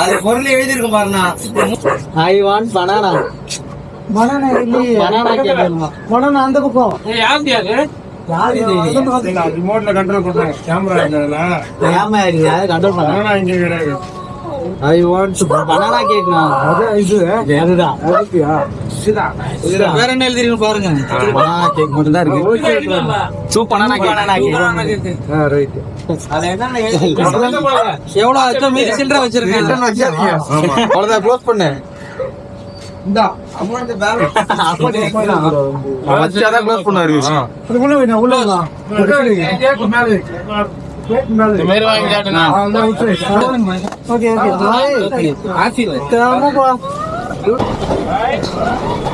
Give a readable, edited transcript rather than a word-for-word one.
அது பொருள் எழுதிருக்கும் பாருண்ணா. I want banana. பனானா இல்லையே. பனானா கேக்குறா. பனானா அந்த பக்கம். யார் இது? ரிமோட்ல கண்ட்ரோல் பண்றாங்க. கேமரா இல்லல. ஏமா யாரு கண்ட்ரோல் பண்றாங்க? பனானா இங்க கிடையாது. ஐ வாண்ட் பனானா கேக்குறா. அது இது. அதுதான். ஓகேயா? இதுடா. வேற என்ன எழுதிருக்கு பாருங்க. பனானா கேக் மட்டும் தான் இருக்கு. So banana cake. ரைட். அது என்ன எவ்வளவு ஆச்சோ மீதி சில்லற வச்சிருக்கேன். ஆமா. அவ்வளவுதான் க்ளோஸ் பண்ணு. இந்தா அமௌண்ட் பேலன்ஸ் வச்சாதான் க்ளோஸ் பண்ணாரு. உள்ள வேணா உள்ள வா. இந்த மாதிரி வாங்கி காட்டுங்க. Okay okay. ஆஃபி.